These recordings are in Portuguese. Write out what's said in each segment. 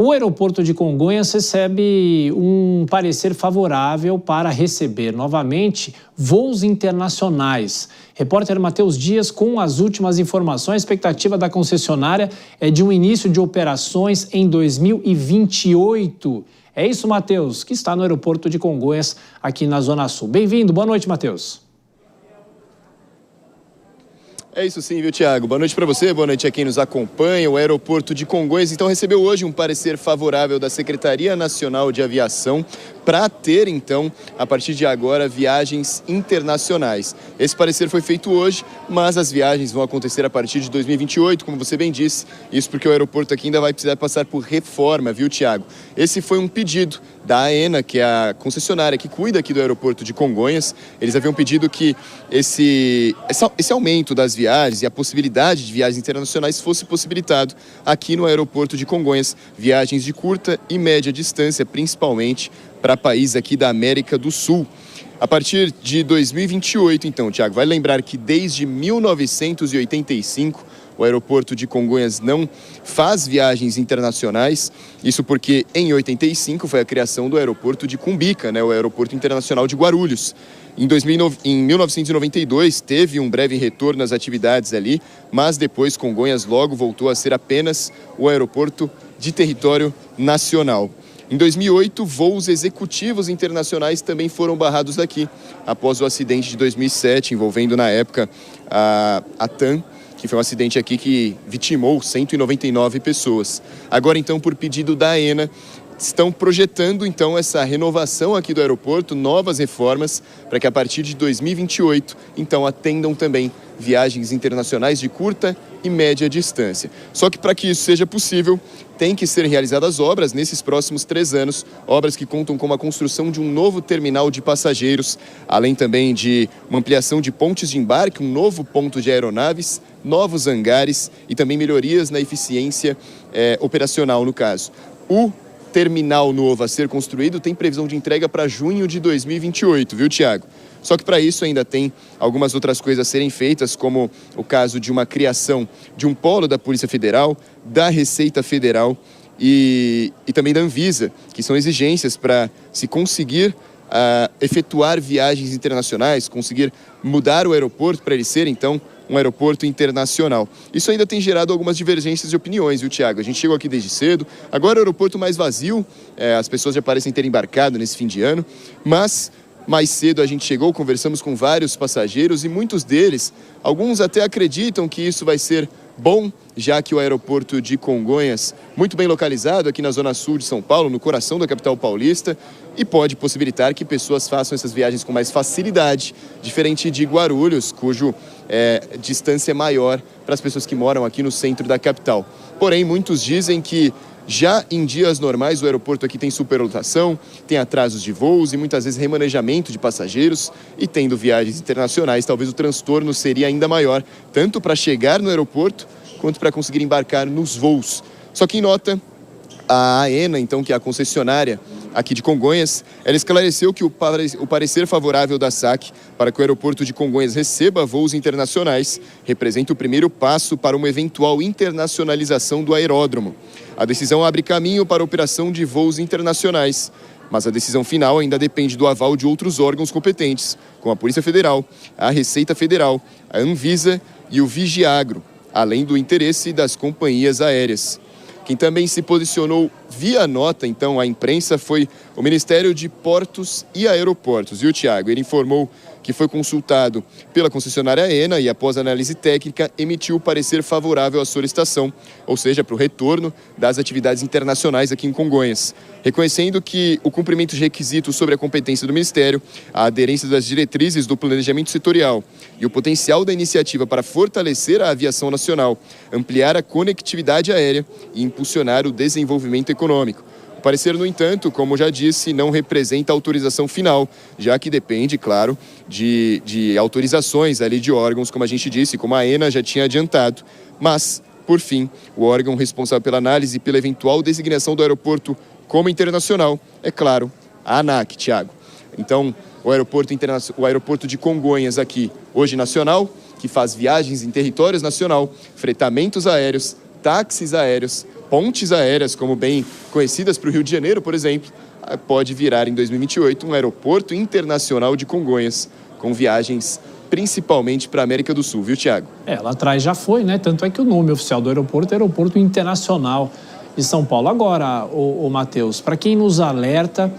O aeroporto de Congonhas recebe um parecer favorável para receber novamente voos internacionais. Repórter Matheus Dias com as últimas informações. A expectativa da concessionária é de um início de operações em 2028. É isso, Matheus, que está no aeroporto de Congonhas, aqui na Zona Sul. Bem-vindo, boa noite, Matheus. É isso sim, viu, Thiago? Boa noite para você, boa noite a quem nos acompanha. O aeroporto de Congonhas, então, recebeu hoje um parecer favorável da Secretaria Nacional de Aviação para ter, então, a partir de agora, viagens internacionais. Esse parecer foi feito hoje, mas as viagens vão acontecer a partir de 2028, como você bem disse. Isso porque o aeroporto aqui ainda vai precisar passar por reforma, viu, Thiago? Esse foi um pedido da AENA, que é a concessionária que cuida aqui do aeroporto de Congonhas. Eles haviam pedido que esse aumento das viagens e a possibilidade de viagens internacionais fosse possibilitado aqui no aeroporto de Congonhas. Viagens de curta e média distância, principalmente para países aqui da América do Sul. A partir de 2028, então, Thiago, vai lembrar que desde 1985 o aeroporto de Congonhas não faz viagens internacionais. Isso porque em 85 foi a criação do aeroporto de Cumbica, né, o aeroporto internacional de Guarulhos. Em 1992 teve um breve retorno às atividades ali, mas depois Congonhas logo voltou a ser apenas o aeroporto de território nacional. Em 2008, voos executivos internacionais também foram barrados daqui, após o acidente de 2007, envolvendo na época a TAM, que foi um acidente aqui que vitimou 199 pessoas. Agora, então, por pedido da AENA, estão projetando, então, essa renovação aqui do aeroporto, novas reformas, para que a partir de 2028, então, atendam também viagens internacionais de curta e média distância. Só que para que isso seja possível, tem que ser realizadas obras nesses próximos 3 anos, obras que contam com a construção de um novo terminal de passageiros, além também de uma ampliação de pontes de embarque, um novo ponto de aeronaves, novos hangares e também melhorias na eficiência operacional, no caso. O terminal novo a ser construído tem previsão de entrega para junho de 2028, viu, Thiago? Só que para isso ainda tem algumas outras coisas a serem feitas, como o caso de uma criação de um polo da Polícia Federal, da Receita Federal e também da Anvisa, que são exigências para se conseguir efetuar viagens internacionais, conseguir mudar o aeroporto para ele ser, então, um aeroporto internacional. Isso ainda tem gerado algumas divergências de opiniões, viu, Thiago? A gente chegou aqui desde cedo, agora é o aeroporto mais vazio, as pessoas já parecem ter embarcado nesse fim de ano, mas mais cedo a gente chegou, conversamos com vários passageiros e muitos deles, alguns até acreditam que isso vai ser bom, já que o aeroporto de Congonhas, muito bem localizado aqui na zona sul de São Paulo, no coração da capital paulista, e pode possibilitar que pessoas façam essas viagens com mais facilidade, diferente de Guarulhos, cujo distância é maior para as pessoas que moram aqui no centro da capital. Porém, muitos dizem que já em dias normais o aeroporto aqui tem superlotação, tem atrasos de voos e muitas vezes remanejamento de passageiros, e tendo viagens internacionais, talvez o transtorno seria ainda maior, tanto para chegar no aeroporto quanto para conseguir embarcar nos voos. Só que em nota, a AENA, então, que é a concessionária aqui de Congonhas, ela esclareceu que o parecer favorável da SAC para que o aeroporto de Congonhas receba voos internacionais representa o primeiro passo para uma eventual internacionalização do aeródromo. A decisão abre caminho para a operação de voos internacionais, mas a decisão final ainda depende do aval de outros órgãos competentes, como a Polícia Federal, a Receita Federal, a Anvisa e o Vigiagro, além do interesse das companhias aéreas. Quem também se posicionou via nota, então, à imprensa foi o Ministério de Portos e Aeroportos, viu, Thiago? Ele informou que foi consultado pela concessionária AENA e, após análise técnica, emitiu o parecer favorável à solicitação, ou seja, para o retorno das atividades internacionais aqui em Congonhas, reconhecendo que o cumprimento de requisitos sobre a competência do Ministério, a aderência das diretrizes do planejamento setorial e o potencial da iniciativa para fortalecer a aviação nacional, ampliar a conectividade aérea e impulsionar o desenvolvimento econômico. O parecer, no entanto, como já disse, não representa autorização final, já que depende, claro, de autorizações ali de órgãos, como a gente disse, como a AENA já tinha adiantado. Mas, por fim, o órgão responsável pela análise e pela eventual designação do aeroporto como internacional, é claro, a ANAC, Thiago. Então, o aeroporto de Congonhas aqui, hoje nacional, que faz viagens em territórios nacional, fretamentos aéreos, táxis aéreos, pontes aéreas, como bem conhecidas para o Rio de Janeiro, por exemplo, pode virar em 2028 um aeroporto internacional de Congonhas, com viagens principalmente para a América do Sul, viu, Thiago? Lá atrás já foi, né? Tanto é que o nome oficial do aeroporto é Aeroporto Internacional de São Paulo. Agora, o Matheus, para quem nos alerta,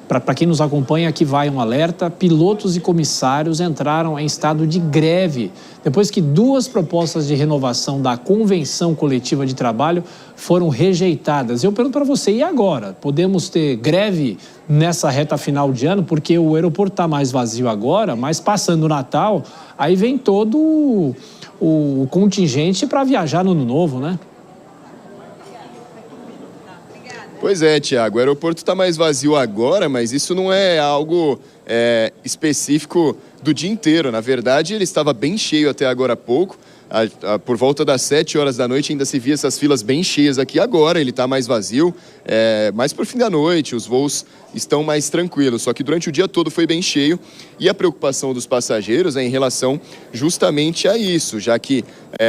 para quem nos acompanha, aqui vai um alerta: pilotos e comissários entraram em estado de greve depois que 2 propostas de renovação da Convenção Coletiva de Trabalho foram rejeitadas. Eu pergunto para você, e agora? Podemos ter greve nessa reta final de ano? Porque o aeroporto está mais vazio agora, mas passando o Natal, aí vem todo o contingente para viajar no Ano Novo, né? Pois é, Thiago, o aeroporto está mais vazio agora, mas isso não é algo específico do dia inteiro. Na verdade, ele estava bem cheio até agora há pouco. Por volta das 7 horas da noite ainda se via essas filas bem cheias aqui. Agora ele está mais vazio, mas por fim da noite os voos estão mais tranquilos. Só que durante o dia todo foi bem cheio, e a preocupação dos passageiros é em relação justamente a isso, já que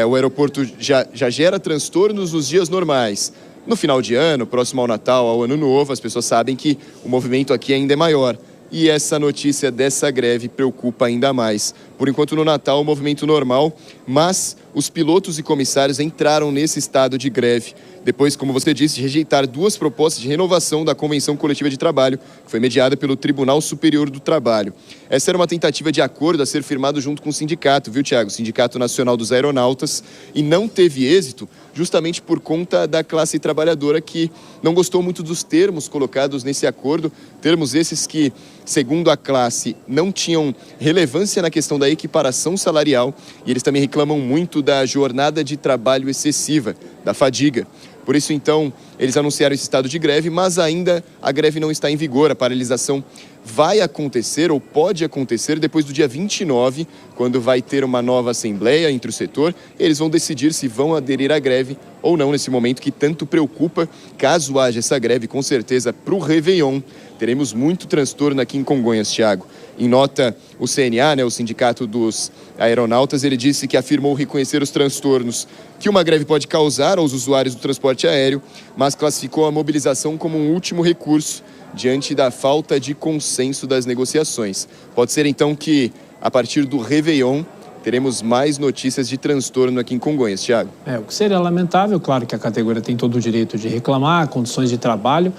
o aeroporto já gera transtornos nos dias normais. No final de ano, próximo ao Natal, ao Ano Novo, as pessoas sabem que o movimento aqui ainda é maior. E essa notícia dessa greve preocupa ainda mais. Por enquanto, no Natal, o movimento normal, mas os pilotos e comissários entraram nesse estado de greve depois, como você disse, de rejeitar 2 propostas de renovação da Convenção Coletiva de Trabalho, que foi mediada pelo Tribunal Superior do Trabalho. Essa era uma tentativa de acordo a ser firmado junto com o sindicato, viu, Thiago? O Sindicato Nacional dos Aeronautas, e não teve êxito justamente por conta da classe trabalhadora, que não gostou muito dos termos colocados nesse acordo, termos esses que, segundo a classe, não tinham relevância na questão da equiparação salarial, e eles também reclamam muito da jornada de trabalho excessiva, da fadiga. Por isso, então, eles anunciaram esse estado de greve, mas ainda a greve não está em vigor. A paralisação vai acontecer, ou pode acontecer, depois do dia 29, quando vai ter uma nova assembleia entre o setor. Eles vão decidir se vão aderir à greve ou não, nesse momento que tanto preocupa. Caso haja essa greve, com certeza, para o Réveillon, teremos muito transtorno aqui em Congonhas, Thiago. Em nota, o CNA, o Sindicato dos Aeronautas, ele disse que afirmou reconhecer os transtornos que uma greve pode causar aos usuários do transporte aéreo, mas classificou a mobilização como um último recurso diante da falta de consenso das negociações. Pode ser, então, que, a partir do Réveillon, teremos mais notícias de transtorno aqui em Congonhas, Thiago. O que seria lamentável, claro que a categoria tem todo o direito de reclamar, condições de trabalho,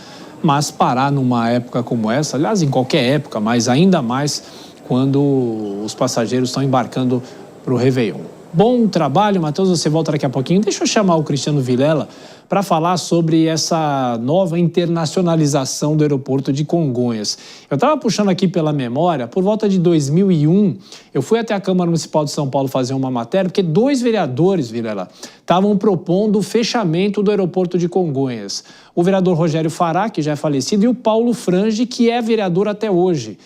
mas parar numa época como essa, aliás, em qualquer época, mas ainda mais quando os passageiros estão embarcando para o Réveillon. Bom trabalho, Matheus, você volta daqui a pouquinho. Deixa eu chamar o Cristiano Vilela para falar sobre essa nova internacionalização do aeroporto de Congonhas. Eu estava puxando aqui pela memória, por volta de 2001, eu fui até a Câmara Municipal de São Paulo fazer uma matéria, porque 2 vereadores, Vilela, estavam propondo o fechamento do aeroporto de Congonhas. O vereador Rogério Fará, que já é falecido, e o Paulo Frange, que é vereador até hoje.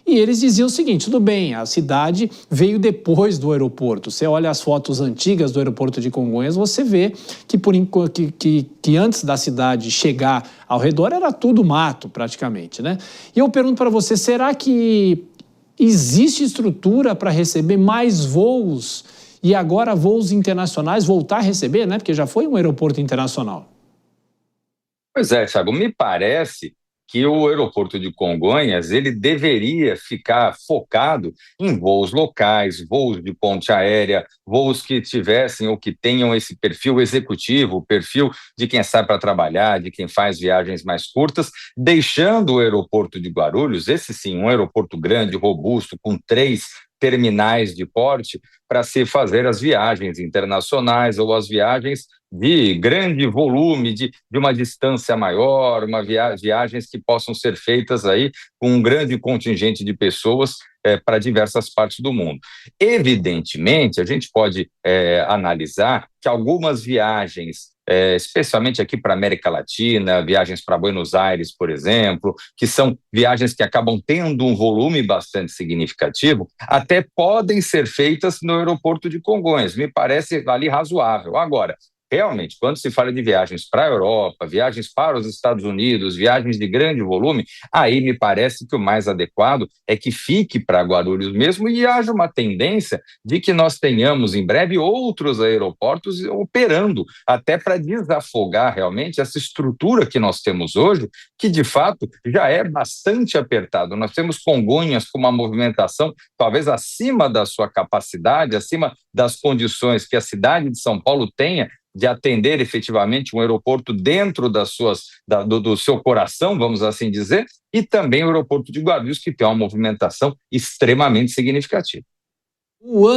E eles diziam o seguinte: tudo bem, a cidade veio depois do aeroporto. Você olha as fotos antigas do aeroporto de Congonhas, você vê que antes da cidade chegar ao redor era tudo mato, praticamente, né? E eu pergunto para você, será que existe estrutura para receber mais voos e agora voos internacionais voltar a receber, né? Porque já foi um aeroporto internacional. Pois é, Thiago, me parece que o aeroporto de Congonhas ele deveria ficar focado em voos locais, voos de ponte aérea, voos que tivessem ou que tenham esse perfil executivo, o perfil de quem sai para trabalhar, de quem faz viagens mais curtas, deixando o aeroporto de Guarulhos, esse sim, um aeroporto grande, robusto, com 3 terminais de porte, para se fazer as viagens internacionais ou as viagens de grande volume, de uma distância maior, viagens que possam ser feitas aí com um grande contingente de pessoas para diversas partes do mundo. Evidentemente, a gente pode analisar que algumas viagens, especialmente aqui para a América Latina, viagens para Buenos Aires, por exemplo, que são viagens que acabam tendo um volume bastante significativo, até podem ser feitas no aeroporto de Congonhas, me parece ali razoável. Agora, realmente, quando se fala de viagens para a Europa, viagens para os Estados Unidos, viagens de grande volume, aí me parece que o mais adequado é que fique para Guarulhos mesmo e haja uma tendência de que nós tenhamos em breve outros aeroportos operando, até para desafogar realmente essa estrutura que nós temos hoje, que de fato já é bastante apertado. Nós temos Congonhas com uma movimentação talvez acima da sua capacidade, acima das condições que a cidade de São Paulo tenha de atender efetivamente um aeroporto dentro do seu coração, vamos assim dizer, e também o aeroporto de Guarulhos, que tem uma movimentação extremamente significativa. O